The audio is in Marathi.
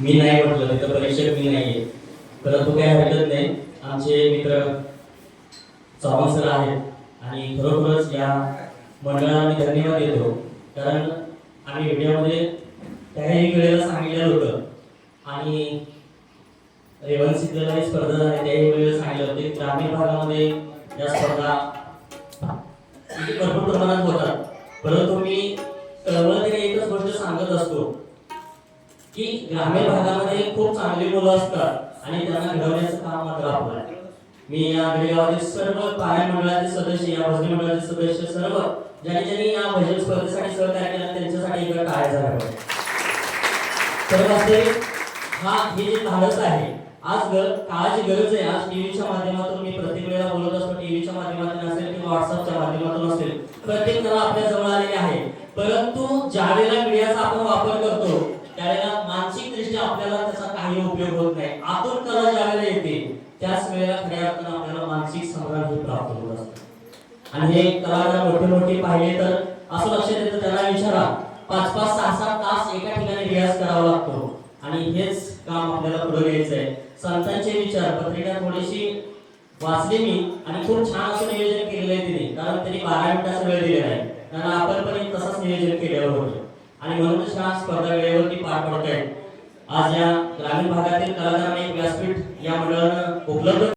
मी नाही म्हटलं तिथं परीक्षक मी नाहीये, परंतु काय हरकत नाही. आमचे मित्र चव्हाण सर आहेत आणि खरोखरच या मंडळाला मी धन्यवाद देतो. कारण आम्ही व्हिडिओमध्ये त्याही वेळेला सांगितलं होतं आणि रेवंत सिद्धलाही स्पर्धा झाली त्याही वेळेला सांगितलं होतं की ग्रामीण भागामध्ये या स्पर्धा भरपूर प्रमाणात होतात. परंतु मी कळवळतेने एकच गोष्ट सांगत असतो की ग्रामीण भागामध्ये खूप चांगली मुलं असतात आणि त्यांना घडवण्याचं काम मात्र आपलं आहे. मी या व्हिडिओमध्ये सर्व पाया मंडळाचे सदस्य, या भजनी मंडळाचे सदस्य, सर्व ज्यांनी या भजन स्पर्धेसाठी सहकार्य केलं त्यांच्यासाठी एक टाळ्या झाल्या. तर हा हे जे धाडस आहे, आज काळाची गरज आहे. आज टीव्हीच्या माध्यमातून मी प्रत्येक वेळेला बोलत असतो, टीव्हीच्या माध्यमातून असेल किंवा व्हॉट्सअपच्या माध्यमातून असेल, प्रत्येक जण आपल्या जवळ आलेले आहे. परंतु ज्यावेळेला मीडियाचा आपण वापर करतो त्यावेळेला मानसिक दृष्ट्या आपल्याला त्याचा काही उपयोग होत नाही. आतून कला ज्यावेळेला येते त्याच वेळेला खऱ्या अर्थानं आपल्याला मानसिक समाधान प्राप्त होत असतं. आणि हे कलाकार मोठे पाहिले तर असं लक्षात येतं, त्यांना विचारा 5-5, 6-6 तास एका ठिकाणी रियाज करावा लागतो आणि हेच काम आपल्याला पुढे घ्यायचं आहे. संतांचे विचार पत्रिका थोडीशी वाचली मी आणि खूप छान असं नियोजन केलेलं आहे तिने, कारण त्यांनी 12 मिनिटाचा वेळ दिलेला आहे. कारण आपण पण तसंच नियोजन केलेलं होतं आणि म्हणूनच ह्या स्पर्धा वेळेवरती पार पडत आहेत. आज या ग्रामीण भागातील कलाकारांना एक व्यासपीठ या मंडळानं उपलब्ध